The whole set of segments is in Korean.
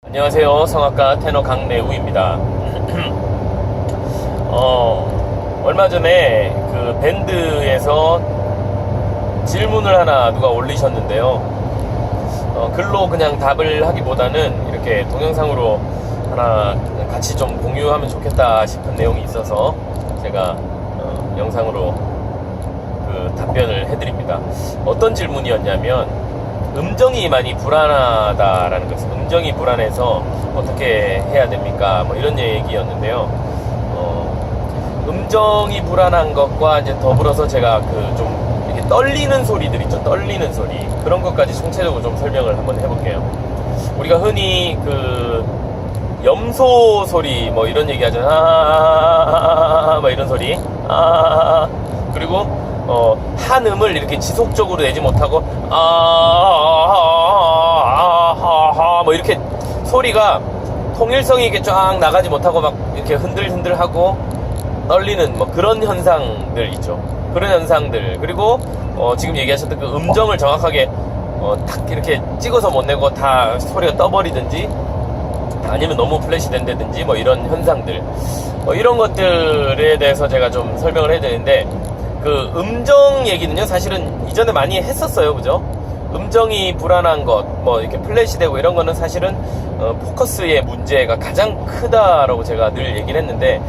안녕하세요. 성악가 테너 강래우입니다. 얼마 전에 그 밴드에서 질문을 하나 누가 올리셨는데요. 글로 그냥 답을 하기보다는 이렇게 동영상으로 하나 같이 좀 공유하면 좋겠다 싶은 내용이 있어서 제가 영상으로 그 답변을 해드립니다. 어떤 질문이었냐면 음정이 많이 불안하다라는 것은 음정이 불안해서 어떻게 해야 됩니까? 뭐 이런 얘기였는데요. 음정이 불안한 것과 이제 더불어서 제가 그 좀 이렇게 떨리는 소리들 있죠. 떨리는 소리. 그런 것까지 총체적으로 좀 설명을 한번 해볼게요. 우리가 흔히 그 염소 소리 뭐 이런 얘기 하잖아요. 뭐 이런 소리. 그리고 한음을 이렇게 지속적으로 내지 못하고 뭐 이렇게 소리가 통일성이 이렇게 쫙 나가지 못하고 막 이렇게 흔들흔들하고 떨리는 뭐 그런 현상들 있죠. 그런 현상들. 그리고 지금 얘기하셨던 그 음정을 정확하게 탁 이렇게 찍어서 못 내고 다 소리가 떠버리든지 아니면 너무 플래시 된다든지 뭐 이런 현상들, 이런 것들에 대해서 제가 좀 설명을 해야 되는데, 그 음정 얘기는요 사실은 이전에 많이 했었어요. 그죠? 음정이 불안한 것, 뭐 이렇게 플래시 되고 이런 거는 사실은 포커스의 문제가 가장 크다라고 제가 늘 얘기를 했는데,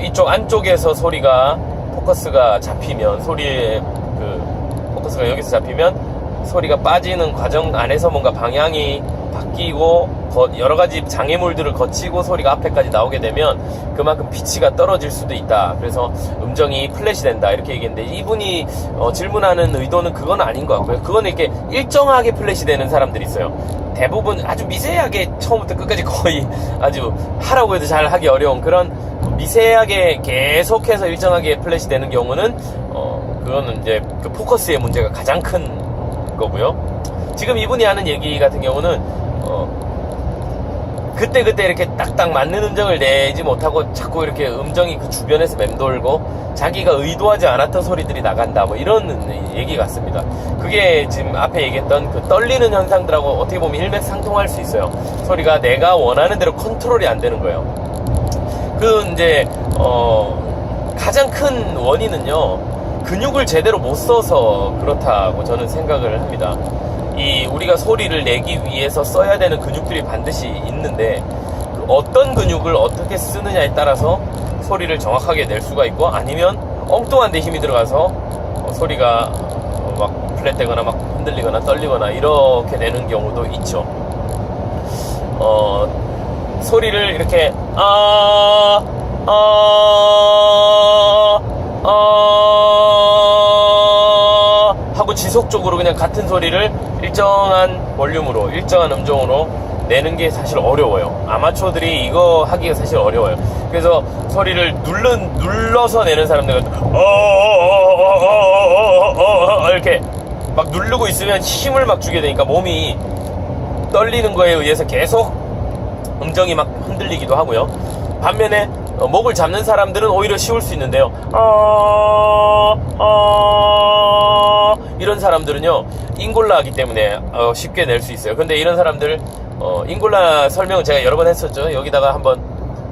이쪽 안쪽에서 소리가 포커스가 잡히면, 소리의 그 포커스가 여기서 잡히면 소리가 빠지는 과정 안에서 뭔가 방향이 바뀌고 여러 가지 장애물들을 거치고 소리가 앞에까지 나오게 되면 그만큼 피치가 떨어질 수도 있다. 그래서 음정이 플랫이 된다 이렇게 얘기했는데, 이분이 질문하는 의도는 그건 아닌 것 같고요. 그건 이렇게 일정하게 플랫이 되는 사람들이 있어요. 대부분 아주 미세하게 처음부터 끝까지 거의 아주 하라고 해도 잘 하기 어려운 그런 미세하게 계속해서 일정하게 플랫이 되는 경우는 그거는 이제 그 포커스의 문제가 가장 큰 거고요. 지금 이분이 하는 얘기 같은 경우는 그때 이렇게 딱딱 맞는 음정을 내지 못하고 자꾸 이렇게 음정이 그 주변에서 맴돌고 자기가 의도하지 않았던 소리들이 나간다 뭐 이런 얘기 같습니다. 그게 지금 앞에 얘기했던 그 떨리는 현상들하고 어떻게 보면 일맥상통할 수 있어요. 소리가 내가 원하는 대로 컨트롤이 안 되는 거예요. 그 이제 가장 큰 원인은요, 근육을 제대로 못 써서 그렇다고 저는 생각을 합니다. 우리가 소리를 내기 위해서 써야 되는 근육들이 반드시 있는데, 그 어떤 근육을 어떻게 쓰느냐에 따라서 소리를 정확하게 낼 수가 있고, 아니면 엉뚱한 데 힘이 들어가서 소리가 막 플랫되거나 막 흔들리거나 떨리거나 이렇게 내는 경우도 있죠. 소리를 이렇게 하고 지속적으로 그냥 같은 소리를 일정한 볼륨으로 일정한 음정으로 내는 게 사실 어려워요. 아마추어들이 이거 하기가 사실 어려워요. 그래서 소리를 눌러서 내는 사람들은 이렇게 막 누르고 있으면 힘을 막 주게 되니까 몸이 떨리는 거에 의해서 계속 음정이 막 흔들리기도 하고요. 반면에 목을 잡는 사람들은 오히려 쉬울 수 있는데요. 이런 사람들은요 인골라 하기 때문에 쉽게 낼 수 있어요. 근데 이런 사람들 인골라 설명은 제가 여러 번 했었죠. 여기다가 한번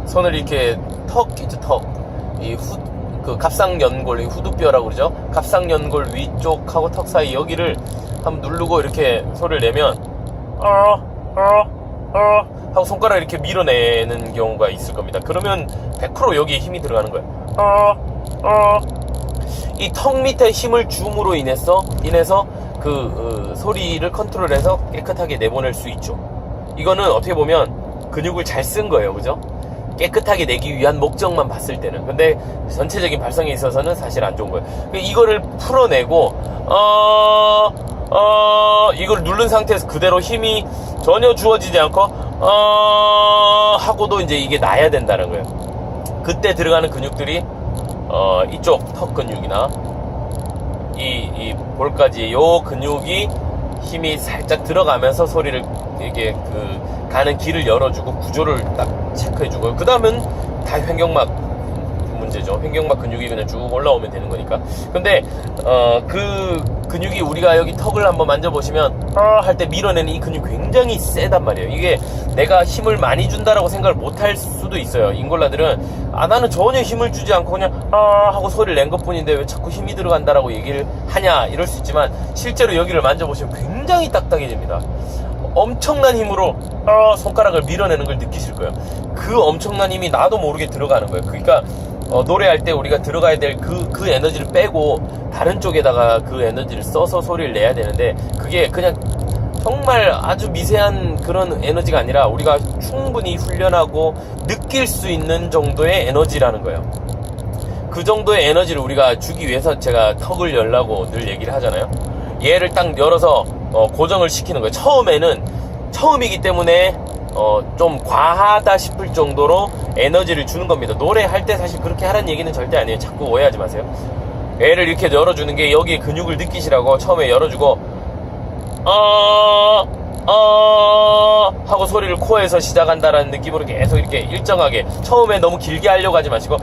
손을 이렇게 턱 있죠, 턱. 그 갑상연골, 후두뼈라고 그러죠. 갑상연골 위쪽하고 턱 사이 여기를 한번 누르고 이렇게 소리를 내면 하고 손가락을 이렇게 밀어내는 경우가 있을 겁니다. 그러면 100% 여기에 힘이 들어가는 거예요. 이 턱 밑에 힘을 줌으로 인해서 그 소리를 컨트롤해서 깨끗하게 내보낼 수 있죠. 이거는 어떻게 보면 근육을 잘 쓴 거예요. 그죠? 깨끗하게 내기 위한 목적만 봤을 때는. 근데 전체적인 발성에 있어서는 사실 안 좋은 거예요. 이거를 풀어내고 이걸 누른 상태에서 그대로 힘이 전혀 주어지지 않고 하고도 이제 이게 나야 된다는 거예요. 그때 들어가는 근육들이 이쪽 턱 근육이나 이 볼까지 요 근육이 힘이 살짝 들어가면서 소리를 이게 그 가는 길을 열어주고 구조를 딱 체크해주고, 그 다음은 다 횡격막 문제죠. 횡격막 근육이 그냥 쭉 올라오면 되는 거니까. 근데 그 근육이 우리가 여기 턱을 한번 만져보시면 할 때 밀어내는 이 근육 굉장히 세단 말이에요. 이게 내가 힘을 많이 준다라고 생각을 못할 수도 있어요. 인골라들은 나는 전혀 힘을 주지 않고 그냥 하고 소리를 낸 것뿐인데 왜 자꾸 힘이 들어간다라고 얘기를 하냐 이럴 수 있지만 실제로 여기를 만져보시면 굉장히 딱딱해집니다. 엄청난 힘으로 손가락을 밀어내는 걸 느끼실 거예요. 그 엄청난 힘이 나도 모르게 들어가는 거예요. 그러니까 노래할 때 우리가 들어가야 될 그 에너지를 빼고 다른 쪽에다가 그 에너지를 써서 소리를 내야 되는데 그게 그냥 정말 아주 미세한 그런 에너지가 아니라 우리가 충분히 훈련하고 느낄 수 있는 정도의 에너지라는 거예요. 그 정도의 에너지를 우리가 주기 위해서 제가 턱을 열라고 늘 얘기를 하잖아요. 얘를 딱 열어서 고정을 시키는 거예요. 처음이기 때문에 좀 과하다 싶을 정도로 에너지를 주는 겁니다. 노래할 때 사실 그렇게 하라는 얘기는 절대 아니에요. 자꾸 오해하지 마세요. 얘를 이렇게 열어주는 게 여기에 근육을 느끼시라고 처음에 열어주고 하고 소리를 코에서 시작한다라는 느낌으로 계속 이렇게 일정하게 처음에 너무 길게 하려고 하지 마시고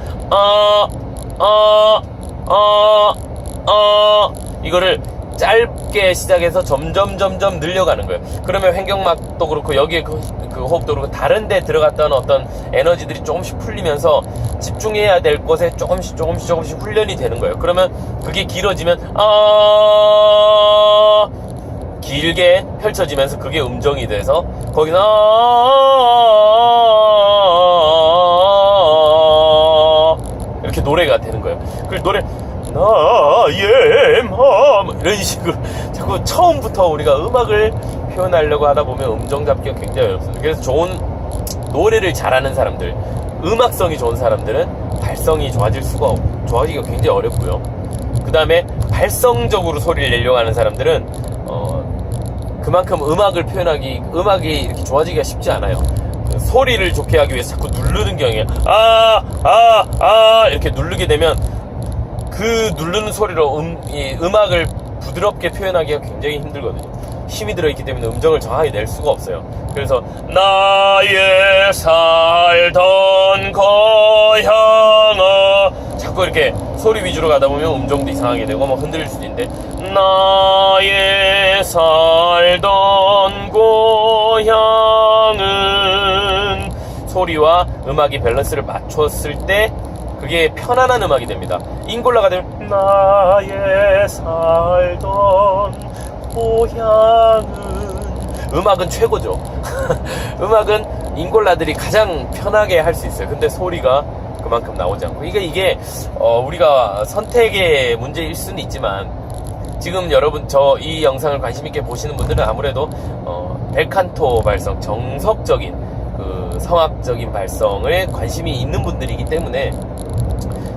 이거를 짧게 시작해서 점점 늘려가는 거예요. 그러면 횡격막도 그렇고 여기에 그 호흡도 그렇고 다른데 들어갔던 어떤 에너지들이 조금씩 풀리면서 집중해야 될 곳에 조금씩 훈련이 되는 거예요. 그러면 그게 길어지면 길게 펼쳐지면서 그게 음정이 돼서 거기서 이렇게 노래가 되는 거예요. 그 노래 나의 마음 이런 식으로 자꾸 처음부터 우리가 음악을 표현하려고 하다 보면 음정 잡기가 굉장히 어렵습니다. 그래서 좋은 노래를 잘하는 사람들, 음악성이 좋은 사람들은 발성이 좋아지기가 굉장히 어렵고요. 그 다음에 발성적으로 소리를 내려고 하는 사람들은 그만큼 음악이 이렇게 좋아지기가 쉽지 않아요. 소리를 좋게 하기 위해서 자꾸 누르는 경우에 이렇게 누르게 되면 그 누르는 소리로 음악을 부드럽게 표현하기가 굉장히 힘들거든요. 힘이 들어있기 때문에 음정을 정확하게 낼 수가 없어요. 그래서 나의 살던 고향아 자꾸 이렇게 소리 위주로 가다 보면 음정도 이상하게 되고 막 흔들릴 수도 있는데 나의 살던 고향은 소리와 음악이 밸런스를 맞췄을 때 그게 편안한 음악이 됩니다. 인골라가 되면 나의 살던 고향은 음악은 최고죠. 음악은 인골라들이 가장 편하게 할 수 있어요. 근데 소리가 그만큼 나오지 않고 이게 우리가 선택의 문제일 수는 있지만 지금 여러분 이 영상을 관심 있게 보시는 분들은 아무래도 벨칸토 발성 정석적인 그 성악적인 발성에 관심이 있는 분들이기 때문에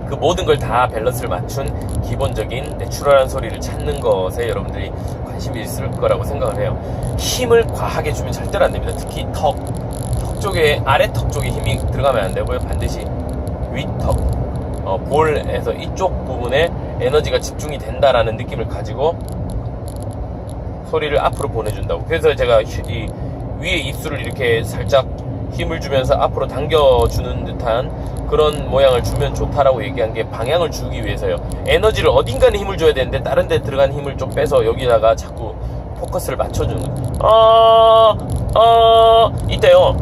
그 모든 걸 다 밸런스를 맞춘 기본적인 내추럴한 소리를 찾는 것에 여러분들이 관심이 있을 거라고 생각을 해요. 힘을 과하게 주면 절대로 안 됩니다. 특히 턱 쪽에 아래 턱 쪽에 힘이 들어가면 안 되고요. 반드시 윗턱 볼에서 이쪽 부분에 에너지가 집중이 된다라는 느낌을 가지고 소리를 앞으로 보내준다고. 그래서 제가 이 위에 입술을 이렇게 살짝 힘을 주면서 앞으로 당겨주는 듯한 그런 모양을 주면 좋다라고 얘기한 게 방향을 주기 위해서요. 에너지를 어딘가는 힘을 줘야 되는데 다른 데 들어간 힘을 좀 빼서 여기다가 자꾸 포커스를 맞춰주는 이때요.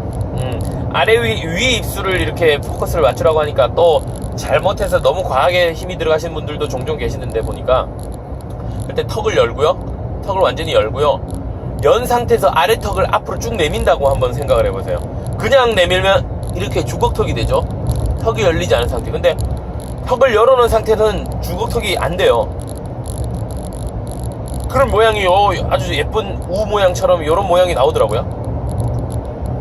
아래 위에 입술을 이렇게 포커스를 맞추라고 하니까 또 잘못해서 너무 과하게 힘이 들어가시는 분들도 종종 계시는데 보니까 그때 턱을 열고요. 턱을 완전히 열고요. 연 상태에서 아래 턱을 앞으로 쭉 내민다고 한번 생각을 해보세요. 그냥 내밀면 이렇게 주걱턱이 되죠. 턱이 열리지 않은 상태. 근데 턱을 열어놓은 상태는 주걱턱이 안 돼요. 그런 모양이 아주 예쁜 우 모양처럼 이런 모양이 나오더라고요.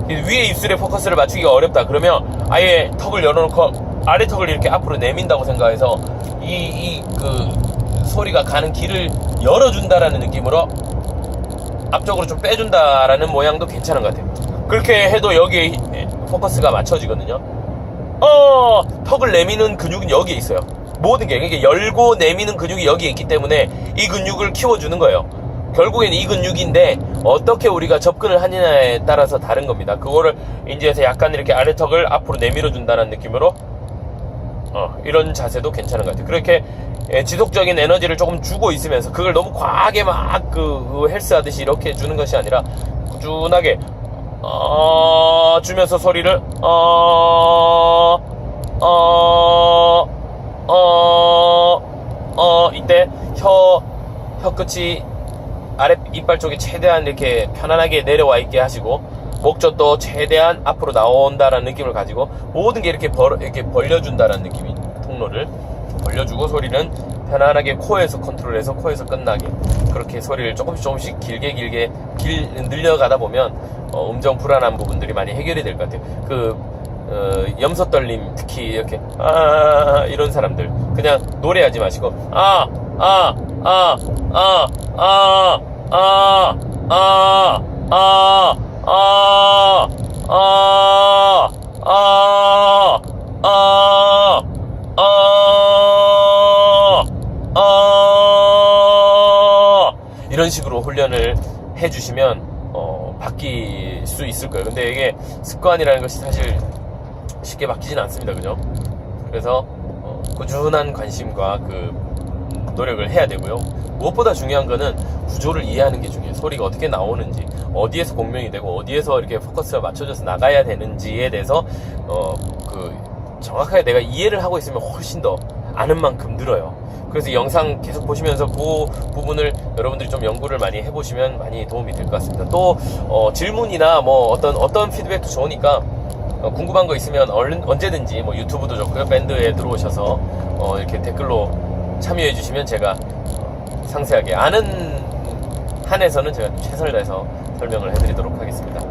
위에 입술에 포커스를 맞추기가 어렵다. 그러면 아예 턱을 열어놓고 아래 턱을 이렇게 앞으로 내민다고 생각해서 그 소리가 가는 길을 열어준다라는 느낌으로 앞쪽으로 좀 빼준다라는 모양도 괜찮은 것 같아요. 그렇게 해도 여기에 포커스가 맞춰지거든요. 턱을 내미는 근육은 여기에 있어요. 모든 게 그러니까 열고 내미는 근육이 여기에 있기 때문에 이 근육을 키워주는 거예요. 결국엔 이 근육인데 어떻게 우리가 접근을 하느냐에 따라서 다른 겁니다. 그거를 이제 약간 이렇게 아래턱을 앞으로 내밀어 준다는 느낌으로 이런 자세도 괜찮은 것 같아요. 그렇게 지속적인 에너지를 조금 주고 있으면서 그걸 너무 과하게 막 그 헬스 하듯이 이렇게 주는 것이 아니라 꾸준하게 주면서 소리를 이때 혀 끝이 아래 이빨 쪽에 최대한 이렇게 편안하게 내려와 있게 하시고 목젖도 최대한 앞으로 나온다라는 느낌을 가지고 모든 게 이렇게 벌려준다라는 느낌이, 통로를 벌려주고 소리는 편안하게 코에서 컨트롤해서 코에서 끝나게, 그렇게 소리를 조금씩 길게 늘려가다 보면 음정 불안한 부분들이 많이 해결이 될 것 같아요. 염소 떨림, 특히 이렇게 이런 사람들 그냥 노래하지 마시고 이런 식으로 훈련을 해주시면 바뀔 수 있을 거예요. 근데 이게 습관이라는 것이 사실 쉽게 바뀌진 않습니다. 그죠? 그래서 꾸준한 관심과 노력을 해야 되고요. 무엇보다 중요한 거는 구조를 이해하는 게 중요해요. 소리가 어떻게 나오는지, 어디에서 공명이 되고 어디에서 이렇게 포커스가 맞춰져서 나가야 되는지에 대해서 정확하게 내가 이해를 하고 있으면 훨씬 더 아는 만큼 늘어요. 그래서 영상 계속 보시면서 그 부분을 여러분들이 좀 연구를 많이 해보시면 많이 도움이 될 것 같습니다. 또 질문이나 뭐 어떤 피드백도 좋으니까 궁금한 거 있으면 언제든지 뭐 유튜브도 좋고요, 밴드에 들어오셔서 이렇게 댓글로 참여해 주시면 제가 상세하게 아는 한에서는 제가 최선을 다해서 설명을 해드리도록 하겠습니다.